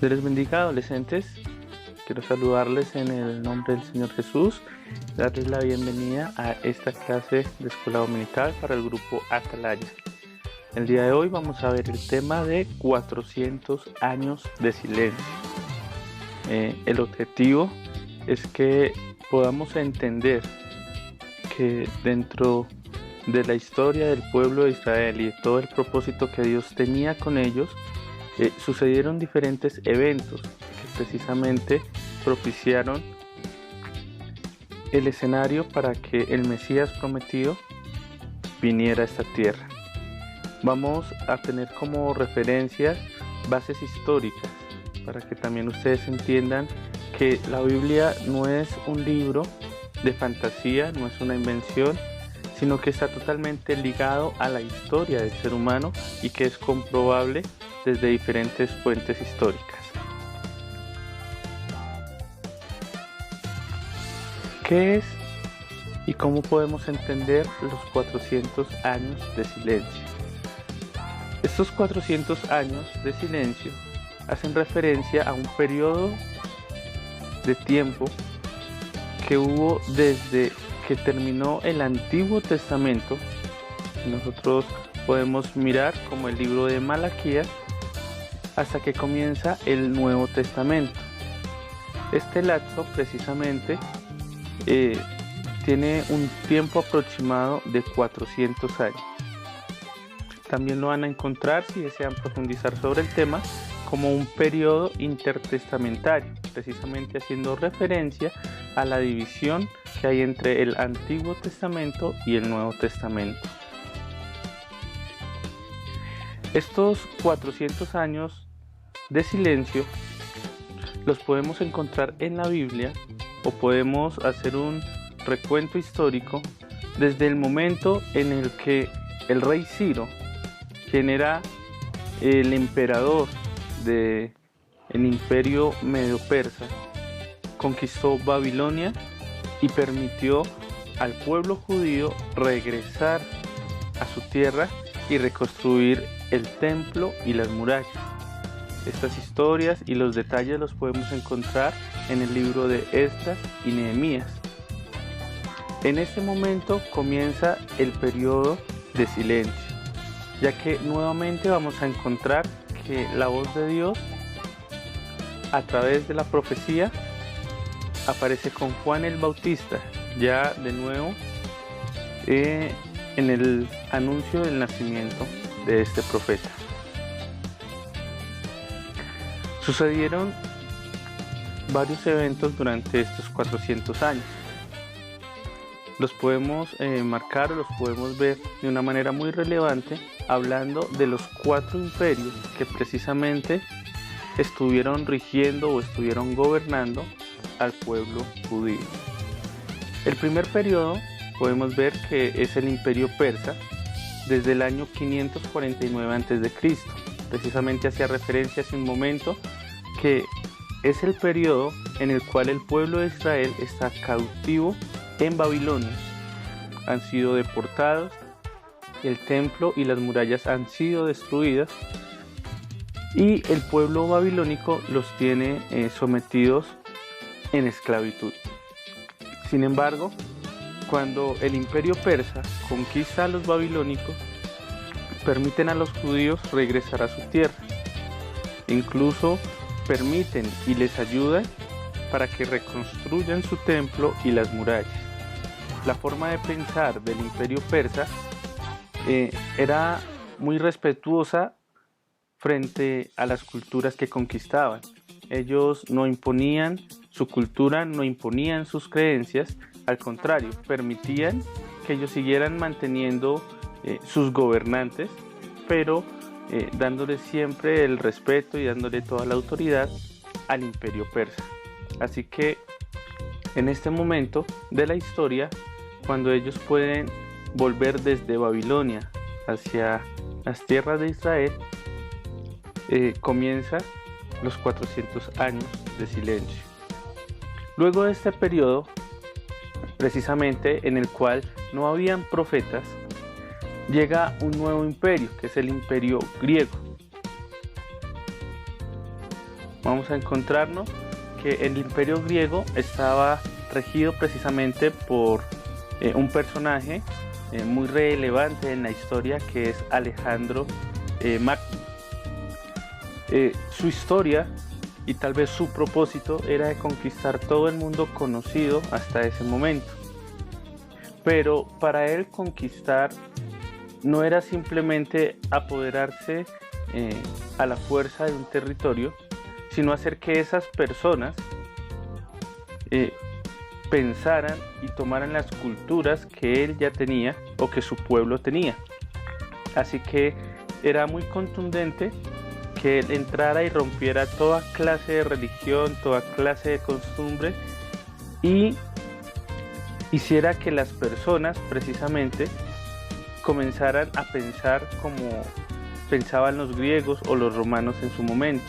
Dios les bendiga, adolescentes. Quiero saludarles en el nombre del Señor Jesús, darles la bienvenida a esta clase de escuela dominical para el grupo Atalaya. El día de hoy vamos a ver el tema de 400 años de silencio. El objetivo es que podamos entender que dentro de la historia del pueblo de Israel y de todo el propósito que Dios tenía con ellos, sucedieron diferentes eventos que precisamente propiciaron el escenario para que el Mesías prometido viniera a esta tierra. Vamos a tener como referencias bases históricas para que también ustedes entiendan que la Biblia no es un libro de fantasía, no es una invención, sino que está totalmente ligado a la historia del ser humano y que es comprobable desde diferentes fuentes históricas. ¿Qué es y cómo podemos entender los 400 años de silencio? Estos 400 años de silencio hacen referencia a un periodo de tiempo que hubo desde que terminó el Antiguo Testamento. Nosotros podemos mirar como el libro de Malaquías hasta que comienza el Nuevo Testamento. Este lapso precisamente tiene un tiempo aproximado de 400 años. También lo van a encontrar, si desean profundizar sobre el tema, como un periodo intertestamentario, precisamente haciendo referencia a la división que hay entre el Antiguo Testamento y el Nuevo Testamento. Estos 400 años de silencio los podemos encontrar en la Biblia o podemos hacer un recuento histórico desde el momento en el que el rey Ciro, quien era el emperador del imperio medo-persa, conquistó Babilonia y permitió al pueblo judío regresar a su tierra y reconstruir el templo y las murallas. Estas historias y los detalles los podemos encontrar en el libro de Esdras y Nehemías. En este momento comienza el periodo de silencio, ya que nuevamente vamos a encontrar que la voz de Dios a través de la profecía aparece con Juan el Bautista, ya de nuevo en el anuncio del nacimiento de este profeta. Sucedieron varios eventos durante estos 400 años. Los podemos marcar o los podemos ver de una manera muy relevante hablando de los 4 imperios que precisamente estuvieron rigiendo o estuvieron gobernando al pueblo judío. El primer periodo podemos ver que es el imperio persa desde el año 549 a.C. Precisamente hacía referencia hace un momento que es el periodo en el cual el pueblo de Israel está cautivo en Babilonia. Han sido deportados, el templo y las murallas han sido destruidas y el pueblo babilónico los tiene sometidos en esclavitud. Sin embargo, cuando el imperio persa conquista a los babilónicos, permiten a los judíos regresar a su tierra. Incluso permiten y les ayudan para que reconstruyan su templo y las murallas. La forma de pensar del imperio persa era muy respetuosa frente a las culturas que conquistaban. Ellos no imponían su cultura, no imponían sus creencias, al contrario, permitían que ellos siguieran manteniendo sus gobernantes, pero dándole siempre el respeto y dándole toda la autoridad al imperio persa. Así que en este momento de la historia, cuando ellos pueden volver desde Babilonia hacia las tierras de Israel, comienza los 400 años de silencio. Luego de este periodo, precisamente en el cual no habían profetas, llega un nuevo imperio, que es el imperio griego. vamos a encontrarnos que el imperio griego estaba regido precisamente por un personaje muy relevante en la historia, que es Alejandro Magno. Su historia y tal vez su propósito era de conquistar todo el mundo conocido hasta ese momento. Pero para él conquistar no era simplemente apoderarse a la fuerza de un territorio, sino hacer que esas personas pensaran y tomaran las culturas que él ya tenía o que su pueblo tenía. Así que era muy contundente que él entrara y rompiera toda clase de religión, toda clase de costumbre, y hiciera que las personas precisamente comenzaran a pensar como pensaban los griegos o los romanos en su momento.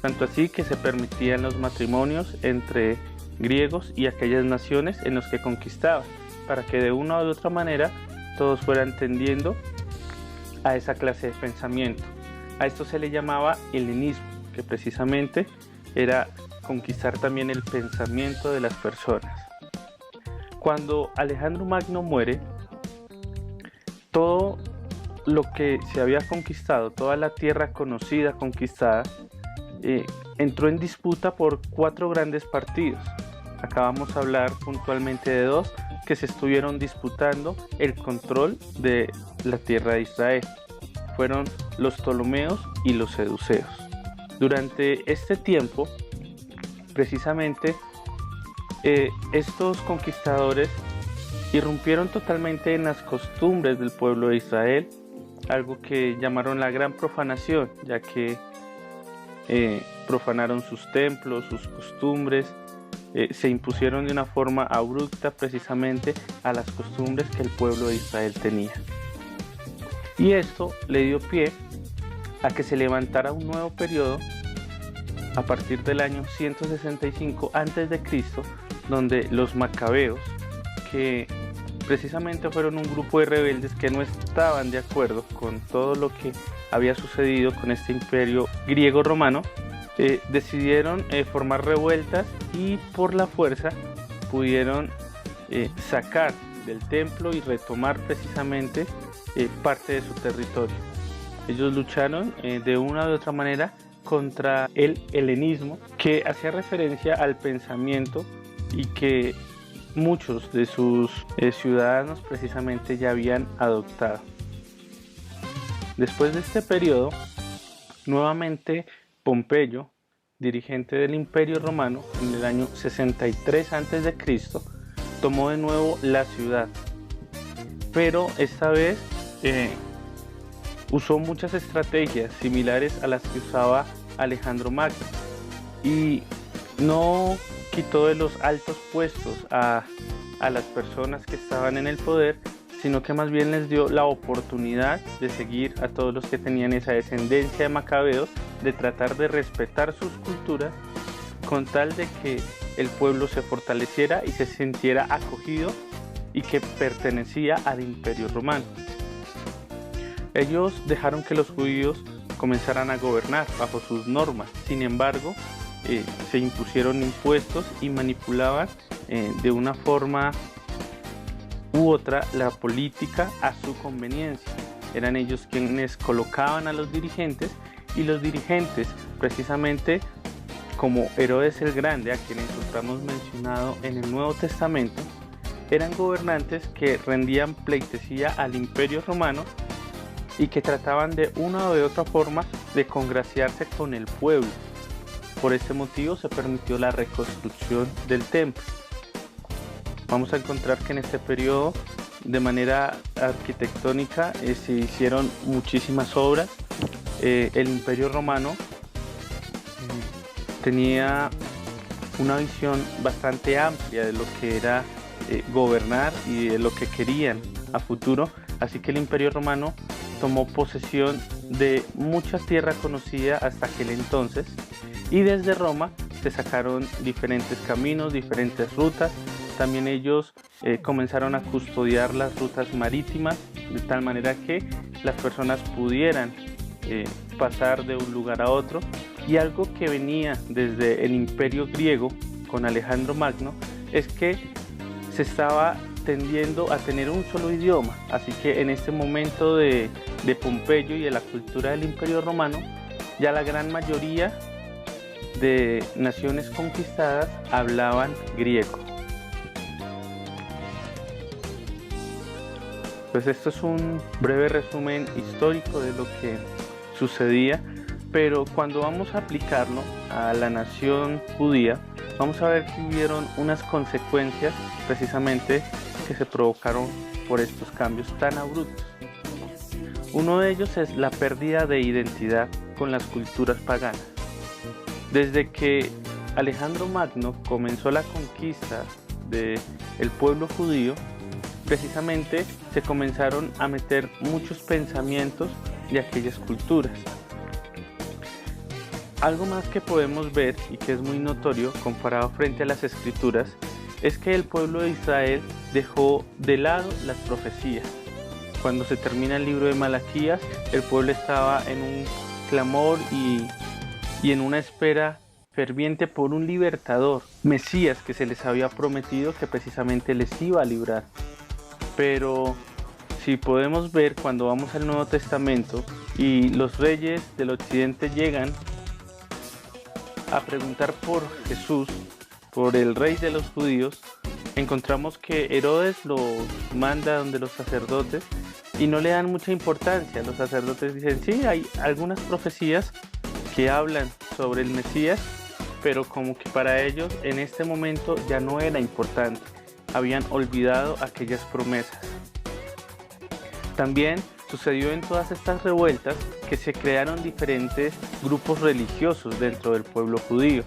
Tanto así que se permitían los matrimonios entre griegos y aquellas naciones en los que conquistaban, para que de una u otra manera todos fueran tendiendo a esa clase de pensamiento. A esto se le llamaba helenismo, que precisamente era conquistar también el pensamiento de las personas. Cuando Alejandro Magno muere, todo lo que se había conquistado, toda la tierra conocida, conquistada, entró en disputa por 4 grandes partidos. Acá vamos a hablar puntualmente de 2 que se estuvieron disputando el control de la tierra de Israel. Fueron los Ptolomeos y los Seduceos. Durante este tiempo, precisamente, estos conquistadores irrumpieron totalmente en las costumbres del pueblo de Israel, algo que llamaron la gran profanación, ya que profanaron sus templos, sus costumbres, se impusieron de una forma abrupta precisamente a las costumbres que el pueblo de Israel tenía. Y esto le dio pie a que se levantara un nuevo periodo a partir del año 165 a.C., donde los macabeos, que precisamente fueron un grupo de rebeldes que no estaban de acuerdo con todo lo que había sucedido con este imperio griego-romano, decidieron formar revueltas y por la fuerza pudieron sacar del templo y retomar precisamente parte de su territorio. Ellos lucharon de una u otra manera contra el helenismo, que hacía referencia al pensamiento y que muchos de sus ciudadanos precisamente ya habían adoptado. Después de este periodo, nuevamente Pompeyo, dirigente del Imperio Romano, en el año 63 a.C., tomó de nuevo la ciudad, pero esta vez usó muchas estrategias similares a las que usaba Alejandro Magno y no quitó de los altos puestos a las personas que estaban en el poder, sino que más bien les dio la oportunidad de seguir a todos los que tenían esa descendencia de macabeos, de tratar de respetar sus culturas con tal de que el pueblo se fortaleciera y se sintiera acogido y que pertenecía al Imperio Romano. Ellos dejaron que los judíos comenzaran a gobernar bajo sus normas. Sin embargo, se impusieron impuestos y manipulaban de una forma u otra la política a su conveniencia. Eran ellos quienes colocaban a los dirigentes, y los dirigentes, precisamente como Herodes el Grande, a quien encontramos mencionado en el Nuevo Testamento, eran gobernantes que rendían pleitesía al Imperio Romano y que trataban de una o de otra forma de congraciarse con el pueblo. Por este motivo se permitió la reconstrucción del templo. Vamos a encontrar que en este periodo, de manera arquitectónica, se hicieron muchísimas obras. El Imperio Romano tenía una visión bastante amplia de lo que era gobernar y de lo que querían a futuro, así que el Imperio Romano tomó posesión de mucha tierra conocida hasta aquel entonces, y desde Roma se sacaron diferentes caminos, diferentes rutas. También ellos comenzaron a custodiar las rutas marítimas, de tal manera que las personas pudieran pasar de un lugar a otro Y algo que venía desde el Imperio griego con Alejandro Magno es que se estaba tendiendo a tener un solo idioma, así que en este momento de Pompeyo y de la cultura del Imperio Romano, ya la gran mayoría de naciones conquistadas hablaban griego. Pues esto es un breve resumen histórico de lo que sucedía, pero cuando vamos a aplicarlo a la nación judía, vamos a ver que hubieron unas consecuencias precisamente que se provocaron por estos cambios tan abruptos. Uno de ellos es la pérdida de identidad con las culturas paganas. Desde que Alejandro Magno comenzó la conquista del pueblo judío, precisamente se comenzaron a meter muchos pensamientos de aquellas culturas. Algo más que podemos ver y que es muy notorio comparado frente a las escrituras es que el pueblo de Israel dejó de lado las profecías. Cuando se termina el libro de Malaquías, el pueblo estaba en un clamor y en una espera ferviente por un libertador, Mesías, que se les había prometido que precisamente les iba a librar. Pero si podemos ver cuando vamos al Nuevo Testamento y los reyes del occidente llegan a preguntar por Jesús, por el rey de los judíos, encontramos que Herodes lo manda donde los sacerdotes y no le dan mucha importancia. Los sacerdotes dicen, sí, hay algunas profecías que hablan sobre el Mesías, pero como que para ellos en este momento ya no era importante, habían olvidado aquellas promesas. También sucedió en todas estas revueltas que se crearon diferentes grupos religiosos dentro del pueblo judío.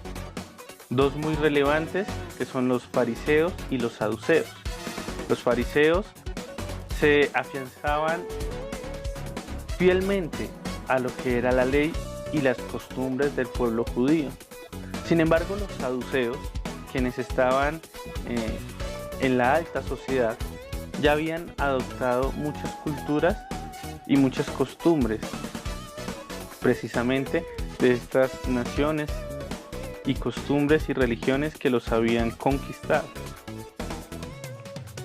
Dos muy relevantes que son los fariseos y los saduceos. Los fariseos se afianzaban fielmente a lo que era la ley y las costumbres del pueblo judío. Sin embargo, los saduceos, quienes estaban en la alta sociedad, ya habían adoptado muchas culturas y muchas costumbres precisamente de estas naciones y costumbres y religiones que los habían conquistado.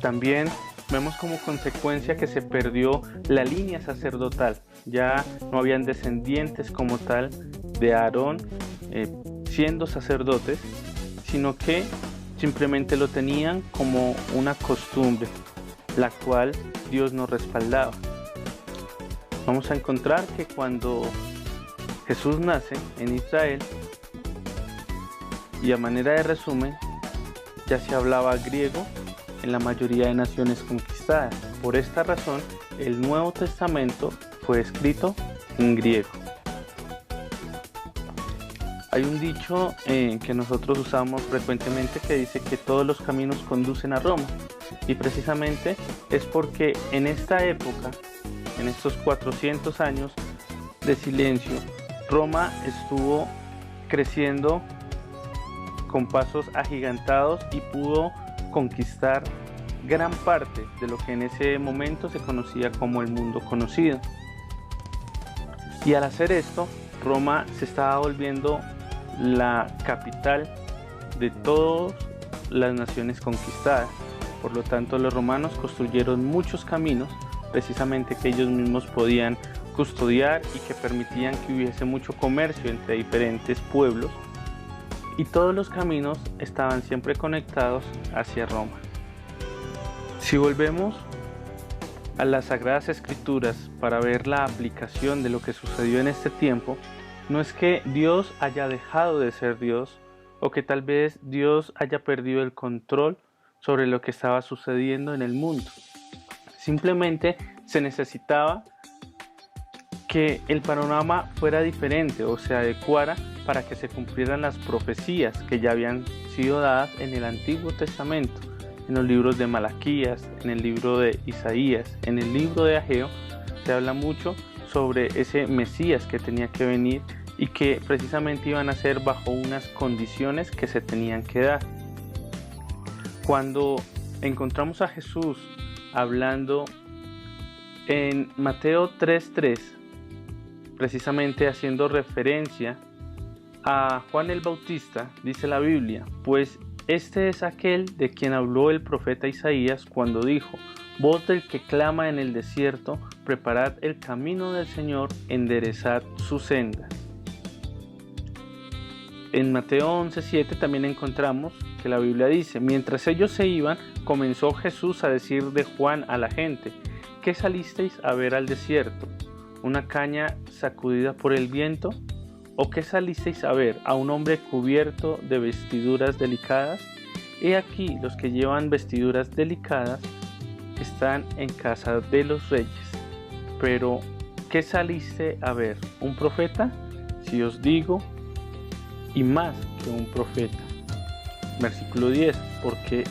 También vemos como consecuencia que se perdió la línea sacerdotal, ya no habían descendientes como tal de Aarón siendo sacerdotes, sino que simplemente lo tenían como una costumbre, la cual Dios no respaldaba. Vamos a encontrar que cuando Jesús nace en Israel, y a manera de resumen, ya se hablaba griego en la mayoría de naciones conquistadas. Por esta razón, el Nuevo Testamento fue escrito en griego. Hay un dicho que nosotros usamos frecuentemente que dice que todos los caminos conducen a Roma. Y precisamente es porque en esta época, en estos 400 años de silencio, Roma estuvo creciendo con pasos agigantados y pudo conquistar gran parte de lo que en ese momento se conocía como el mundo conocido. Y al hacer esto, Roma se estaba volviendo la capital de todas las naciones conquistadas. Por lo tanto, los romanos construyeron muchos caminos, precisamente que ellos mismos podían custodiar y que permitían que hubiese mucho comercio entre diferentes pueblos, y todos los caminos estaban siempre conectados hacia Roma. Si volvemos a las Sagradas Escrituras para ver la aplicación de lo que sucedió en este tiempo, no es que Dios haya dejado de ser Dios o que tal vez Dios haya perdido el control sobre lo que estaba sucediendo en el mundo. Simplemente se necesitaba que el panorama fuera diferente o se adecuara para que se cumplieran las profecías que ya habían sido dadas en el Antiguo Testamento, en los libros de Malaquías, en el libro de Isaías, en el libro de Ageo. Se habla mucho sobre ese Mesías que tenía que venir y que precisamente iban a ser bajo unas condiciones que se tenían que dar. Cuando encontramos a Jesús hablando en Mateo 3:3, precisamente haciendo referencia A Juan el Bautista, dice la Biblia, pues este es aquel de quien habló el profeta Isaías cuando dijo: voz del que clama en el desierto, preparad el camino del Señor, enderezad su senda. En Mateo 11:7 también encontramos que la Biblia dice: mientras ellos se iban, comenzó Jesús a decir de Juan a la gente: ¿qué salisteis a ver al desierto? ¿Una caña sacudida por el viento? ¿O qué salisteis a ver? ¿A un hombre cubierto de vestiduras delicadas? He aquí, los que llevan vestiduras delicadas están en casa de los reyes. Pero, ¿qué saliste a ver? ¿Un profeta? Si os digo, y más que un profeta. Versículo 10, porque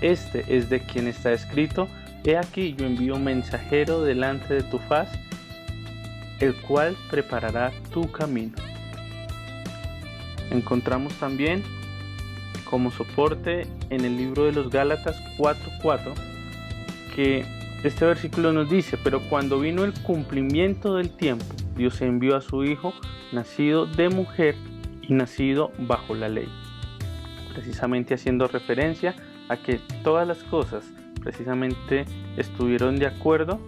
este es de quien está escrito: he aquí, yo envío un mensajero delante de tu faz, el cual preparará tu camino. Encontramos también como soporte en el libro de los Gálatas 4:4 que este versículo nos dice: pero cuando vino el cumplimiento del tiempo, Dios envió a su Hijo, nacido de mujer y nacido bajo la ley, precisamente haciendo referencia a que todas las cosas precisamente estuvieron de acuerdo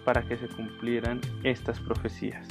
para que se cumplieran estas profecías.